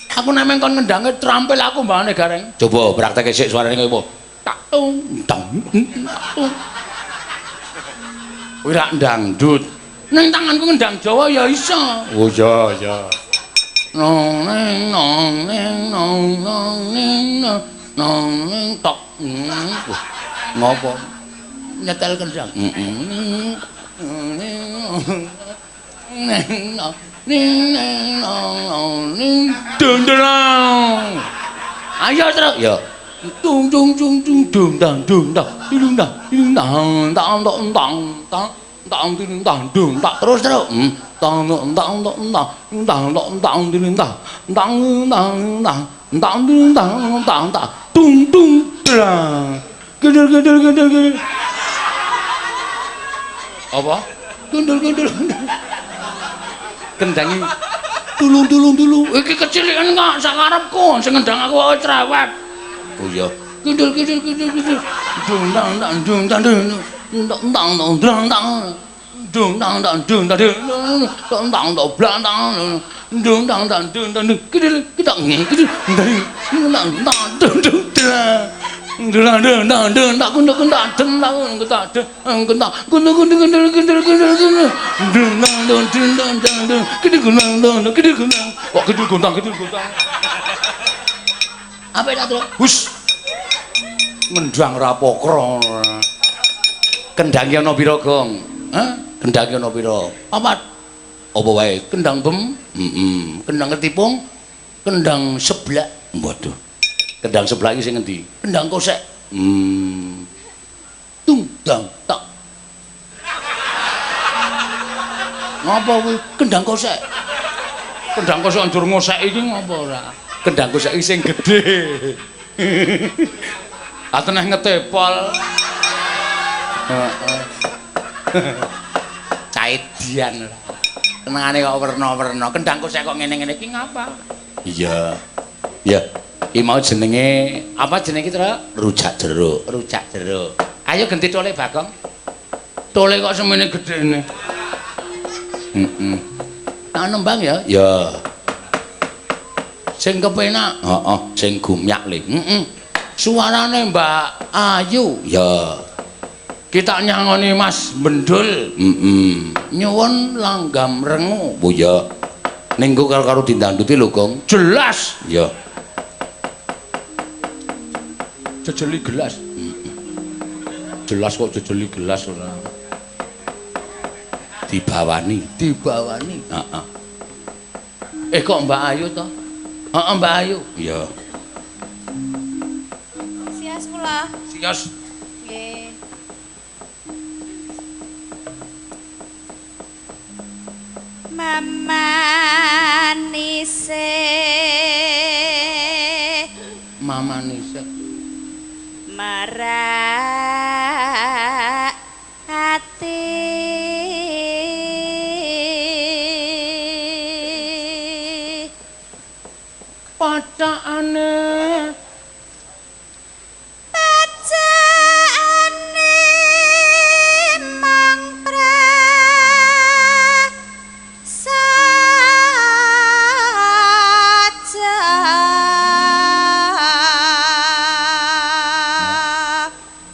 aku nemeng kon ngendange trampil aku mbane gareng. Coba prakteke sik suarane kowe apa? Tak tung tang. Kowe ra ndangdut. Ning tanganku ngendang Jawa ya iso. Oh ya ya. Nong ning nong ning nong nong ning nong ning tok. Ngopo? Nyetel kendang. Ning nong ning ning dundrang ayo terus ya tung tung tung tung dung dang dung dang dung dang dung dang dang dang dang dang dung dang dung tak terus dang dang dang dang dang dang dang dung dang dang dang dang dang dung dang dang dang tung tung drang gedel gedel gedel gedel apa gedel gedel kendangi tulung iki kecilikan kok sak karepku sing ngendang aku wae cerewet oh iya kidul dung dang dang dung dang dung dang dang dang dang dung dang dang dung dang dang dang blang dang dung dang dang dung dang kidul kidang kidul dang dang dang dung Apa itu? Hus. Mendang rapokro. Kendang ana pira, Gong? Hah? Kendang ana pira? Apa wae? Kendang bem? Heeh. Kendang ketipung? Kendang seblak. Waduh. Kendang seblak iki sing endi? Kendang kosek. Tungdang tak. Ngapa kuwi? Kendang kosek. Kendang kosek anjur ngosek iki ngapa ora? Kendang kosek iki sing gedhe. Ateneh ngetepol. Heeh. Caedian. Tenangane kok werna-werna. Kendang kosek kok ngene-ngene iki ngapa? Iya. Ya. Iki mau jenenge apa jenenge iki, Tru? Rujak jeruk. Rujak jeruk. Ayo ganti tole, Bagong. Tole kok semene gedene. Heeh. Tak nembang ya? Ya. Sing kepenak. Heeh, sing gumyak le. Heeh. Suarane Mbak Ayu. Ya. Kita nyangoni Mas Bendul. Heeh. Nyuwun langgam rengu. Bu ya. Ning go karo dindanduti lho, Gong. Jelas. Ya. Jejeli gelas. Jelas kok jejeli gelas ora. Dibawani. Heeh. Kok Mbak Ayu to? Heeh, Mbak Ayu. Iya. Sias kula. Sias. Nggih. Mama Nise. Marak hati Pacakane mangpra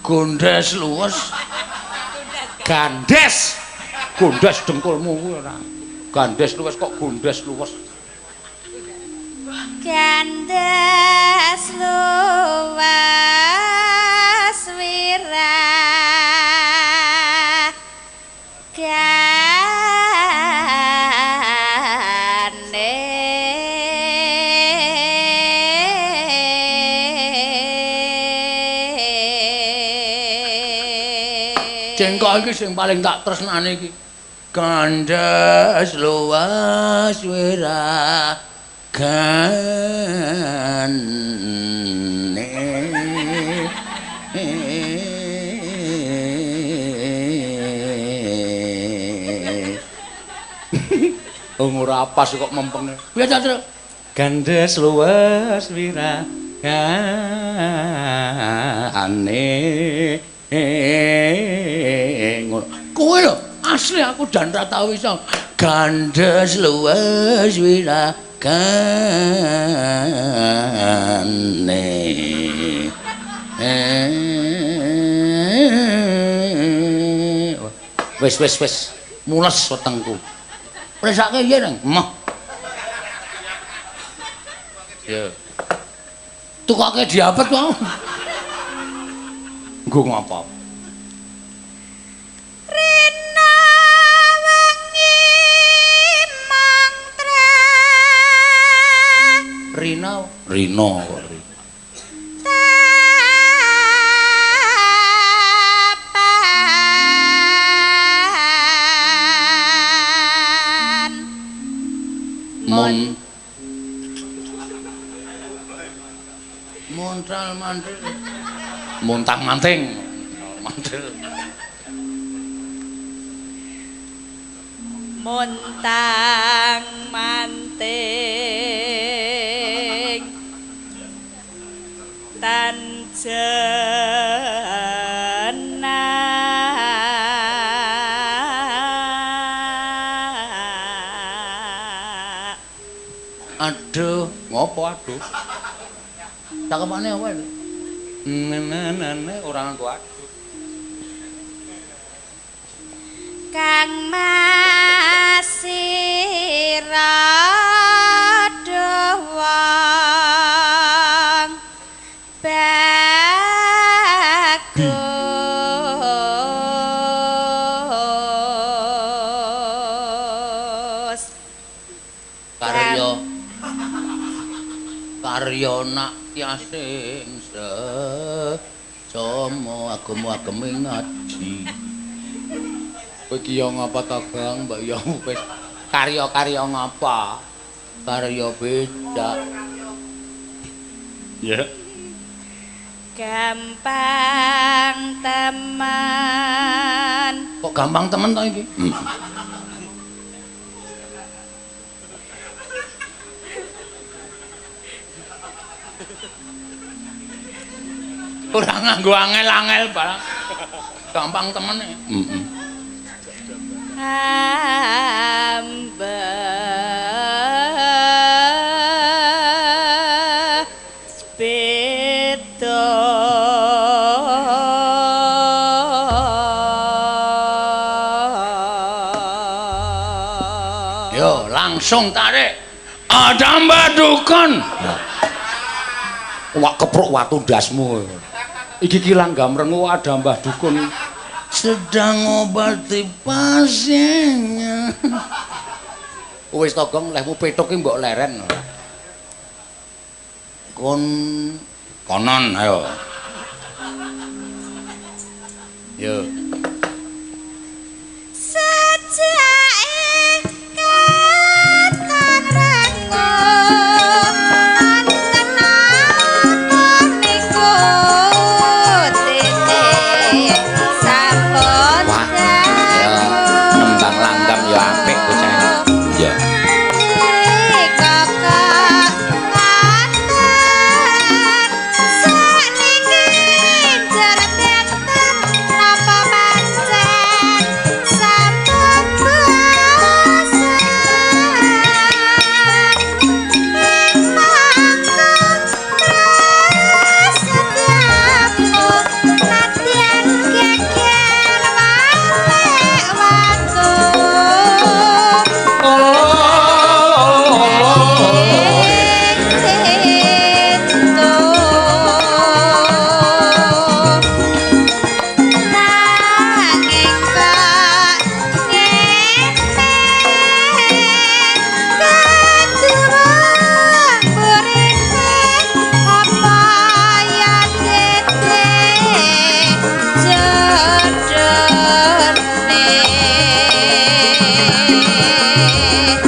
gondes luwes. Gandes. Gondes dengkulmu kuwi ora. Gandes luwes kok gondes luwes. Gandes luwes wira Cengkok iki sing paling tak tresnane iki. Gandes luwes wira gane ora pas kok mempenge. Piye ta, Tru? Gandes luwes wira gane ngono. Kowe lho, asli aku jan ra tau iso. Gandes luwes wira gane. Wis. Mules wetengku. Presake yen nang. Mah. Ya. Tukake diapet wae. Nggo ngapa? Rina wengi mantra Rina tapan Montral mantel. Montang-manting. Mantel. montang-manting tanjana Aduh, ngopo aduh? Cakepane apa ini? Nenene ora nganggo aduk. Kang masira dawang bagus karya nak yasing sama agama-agama ngaji. Kowe ki yo ngapa ta, Bang? Mbak yo wis karya-karya ngapa? Karya beda. Ya. gampang teman Kok gampang temen to iki? Ora nganggo angel-angel barang. Gampang temen e. hamba beda Yo, langsung tarik. Ada mbadukan. Wak kepruk watu ndasmu. Iki ki langgam rengu ada Mbah Dukun. Sedang ngobati pasiennya. Wis to Gong, lehmu petuk ki mbok leren. Konon ayo. Yo. sejak ikatan rangung wonten apa niku titik sampun Wah, ya nembang langgam ya apik bocah. Ya.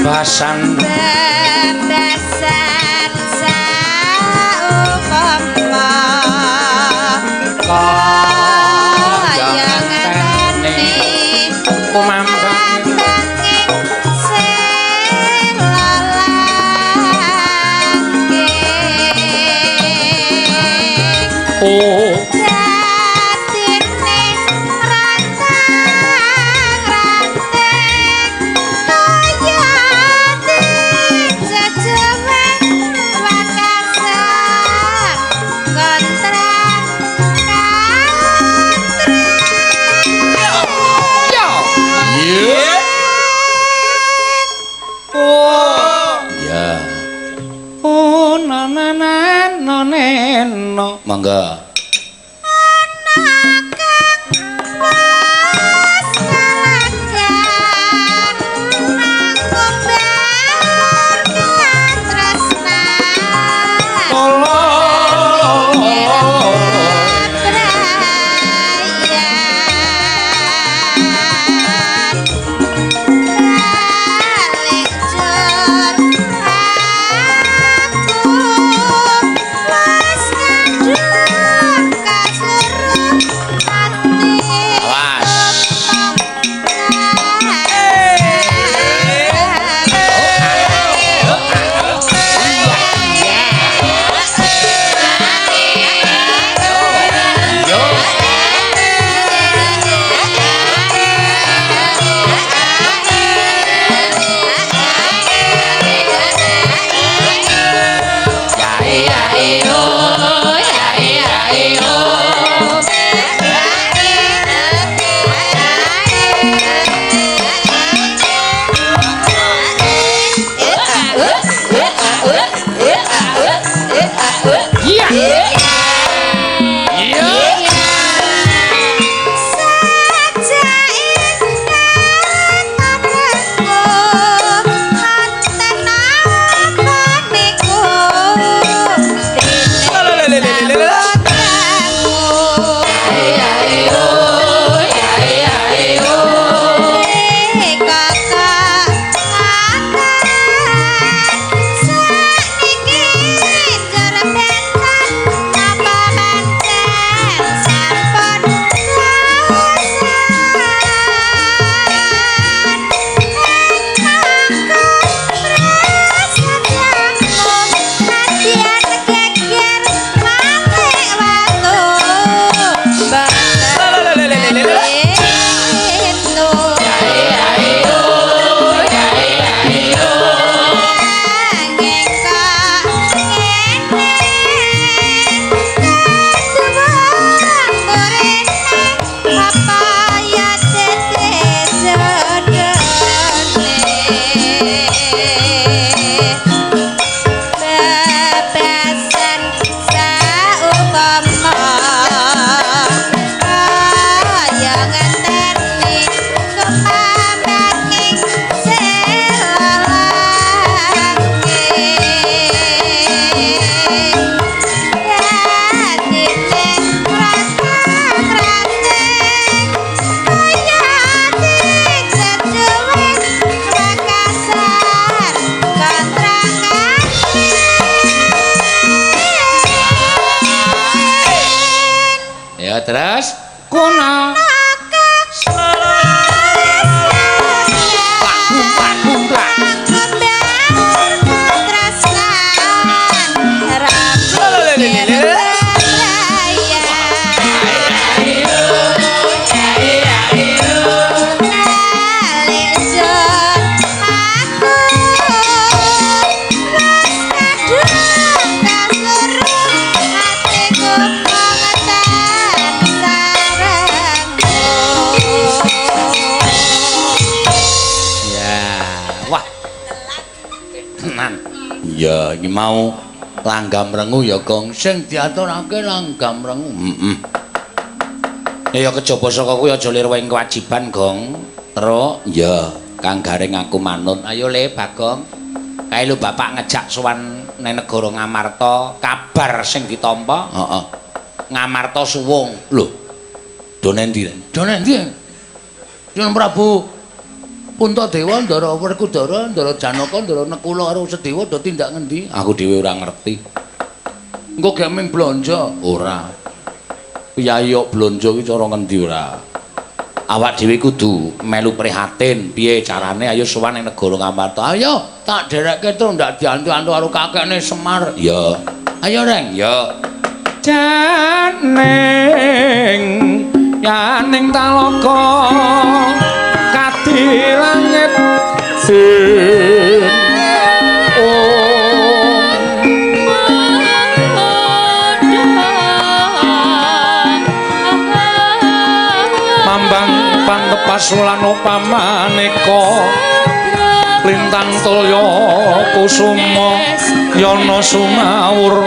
Basan Bebasan saumpama kaya ngenteni kumambanging selolangking oh jatine rantang-ranting kaya jejewen wakasan yeah. Ya. Oh na na na no neno. Mangga. Aku was ngadu terus kuna ya iki mau langgam rengu ya Gong sing diaturake langgam rengu ya kejaba saka kuwi aja lirwing kewajiban Gong terus ya Kang Garing aku manut ayo Le Bagong kae lho bapak ngejak sowan nang negara Ngamarta kabar sing ditampa heeh Ngamarta suwung lho done endi Dene Prabu Puntadewa Ndara Werkudara Ndara Janaka Ndara Nekula karo Sedewa do tindak ngendi? Aku dhewe ora ngerti. Engko gek ming blanja ora. Piyayi blanja ki cara ngendi ora? Awak dhewe kudu melu prihatin piye carane ayo sowan ning negara Ngamarta. Ayo tak derekke terus ndak diantu-antu karo kakekne Semar. Ya. Ayo Reng, ya. Janing yaning talaka kati langit sin mambang pantepas lan upamaneka lintang tulya kusuma yana sumawur